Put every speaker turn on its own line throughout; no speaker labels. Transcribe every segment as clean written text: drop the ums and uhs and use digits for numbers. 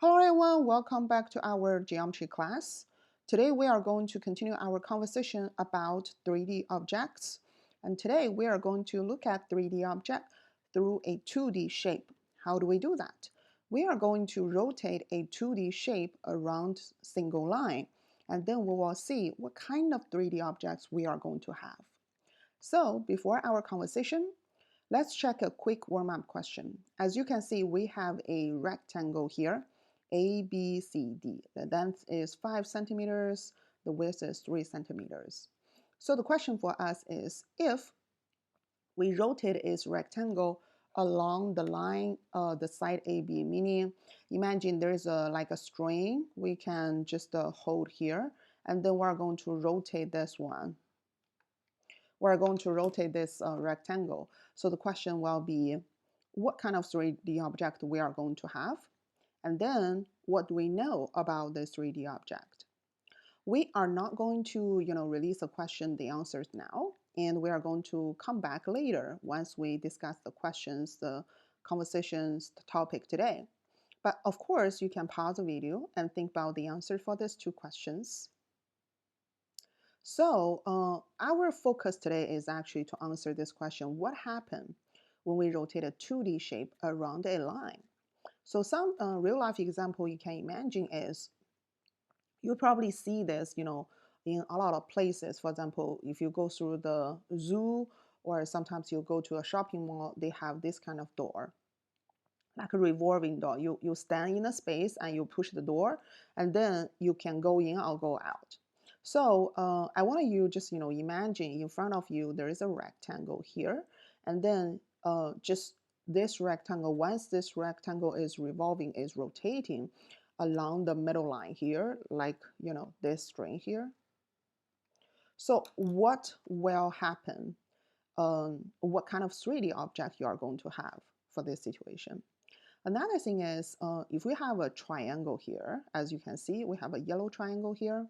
Hello everyone, welcome back to our geometry class. Today we are going to continue our conversation about 3D objects. And today we are going to look at 3D object through a 2D shape. How do we do that? We are going to rotate a 2D shape around single line, and then we will see what kind of 3D objects we are going to have. So before our conversation, let's check a quick warm-up question. As you can see, we have a rectangle here, A, B, C, D. The length is 5 centimeters, the width is 3 centimeters. So the question for us is, if we rotate this rectangle along the line, the side AB, meaning imagine there is like a string we can just hold here, and then we're going to rotate this one. We're going to rotate this rectangle. So the question will be, what kind of 3D object we are going to have? And then what do we know about this 3D object? We are not going to, release a question, the answers now, and we are going to come back later once we discuss the questions, the conversations, the topic today. But of course, you can pause the video and think about the answer for these two questions. So our focus today is actually to answer this question: what happened when we rotate a 2D shape around a line? So some real life example you can imagine is, you probably see this, in a lot of places. For example, if you go through the zoo, or sometimes you go to a shopping mall, they have this kind of door, like a revolving door. You stand in a space and you push the door, and then you can go in or go out. So I want you just imagine in front of you there is a rectangle here, and then just this rectangle, once this rectangle is revolving, is rotating along the middle line here, like this string here. So what will happen? What kind of 3D object you are going to have for this situation? Another thing is, if we have a triangle here, as you can see, we have a yellow triangle here,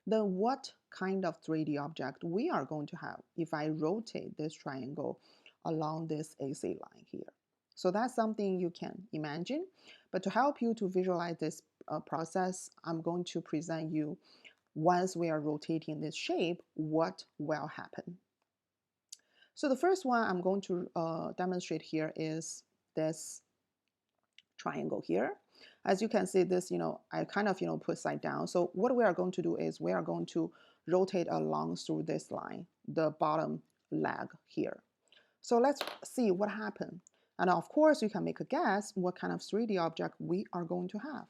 then what kind of 3D object we are going to have if I rotate this triangle along this AC line here? So that's something you can imagine. But to help you to visualize this process, I'm going to present you, once we are rotating this shape, what will happen. So the first one I'm going to demonstrate here is this triangle here. As you can see this, I kind of, put side down. So what we are going to do is we are going to rotate along through this line, the bottom leg here. So let's see what happened. And of course, you can make a guess what kind of 3D object we are going to have.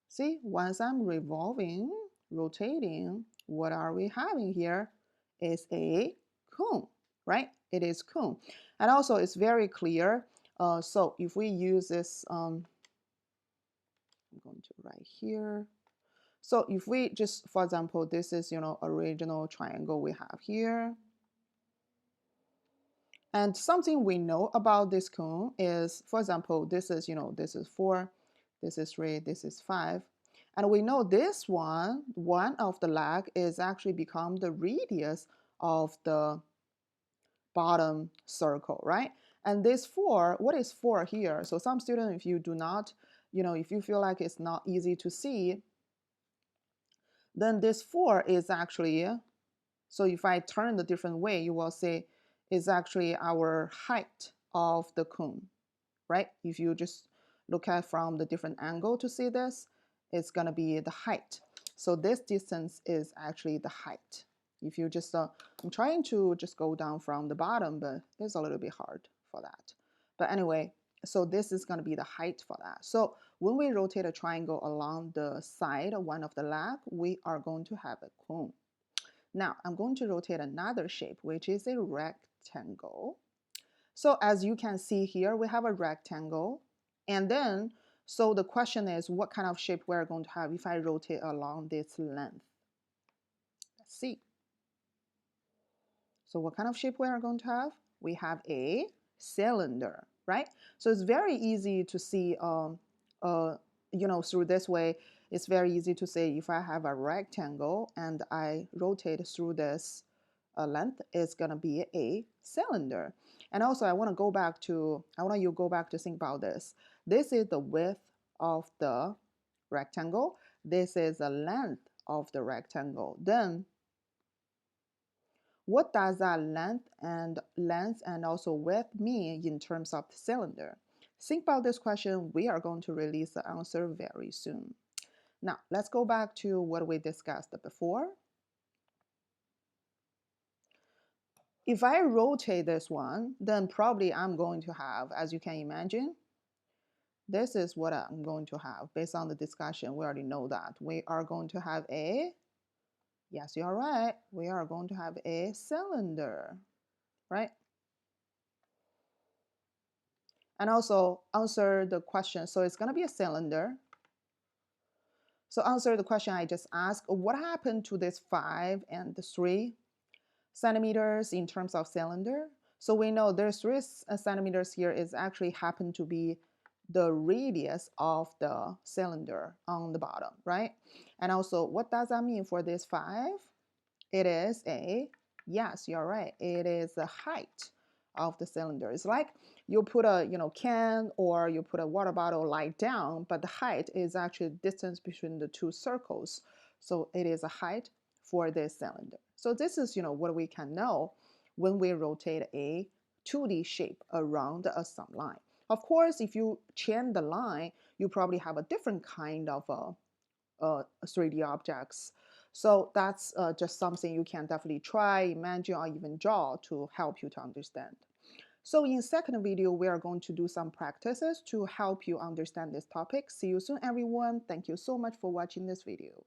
See, once I'm revolving, rotating, what are we having here? Is a cone, right? It is cone. And also it's very clear. So if we use this, I'm going to write here. So if we just, for example, this is, original triangle we have here. And something we know about this cone is, for example, this is, this is 4, this is 3, this is 5. And we know this one of the leg is actually become the radius of the bottom circle, right? And this 4, what is 4 here? So some students, if you do not, if you feel like it's not easy to see, then this 4 is actually, so if I turn the different way, you will see is actually our height of the cone, right? If you just look at from the different angle to see this, it's gonna be the height. So this distance is actually the height. If you just, I'm trying to just go down from the bottom, but it's a little bit hard for that. But anyway, so this is gonna be the height for that. So when we rotate a triangle along the side of one of the leg, we are going to have a cone. Now I'm going to rotate another shape, which is a rectangle. So as you can see here, we have a rectangle. And then, so the question is, what kind of shape we're going to have if I rotate along this length? Let's see. So what kind of shape we are going to have? We have a cylinder, right? So it's very easy to see, through this way, it's very easy to say if I have a rectangle and I rotate through this length, it's going to be a cylinder. And also I want you go back to think about this. This is the width of the rectangle. This is the length of the rectangle. Then what does that length and also width mean in terms of the cylinder? Think about this question. We are going to release the answer very soon. Now, let's go back to what we discussed before. If I rotate this one, then probably I'm going to have, as you can imagine, this is what I'm going to have based on the discussion. We already know that. We are going to have yes, you're right. We are going to have a cylinder, right? And also answer the question. So it's going to be a cylinder. So answer the question I just asked. What happened to this 5 and 3 centimeters in terms of cylinder? So we know there's 3 centimeters here is actually happen to be the radius of the cylinder on the bottom, right? And also, what does that mean for this 5? It is yes, you're right. It is the height of the cylinder. It's like you put a can or you put a water bottle lie down, but the height is actually the distance between the two circles. So it is a height for this cylinder. So this is what we can know when we rotate a 2D shape around a some line. Of course, if you change the line, you probably have a different kind of 3D objects. So that's just something you can definitely try, imagine, or even draw to help you to understand. So in second video, we are going to do some practices to help you understand this topic. See you soon, everyone. Thank you so much for watching this video.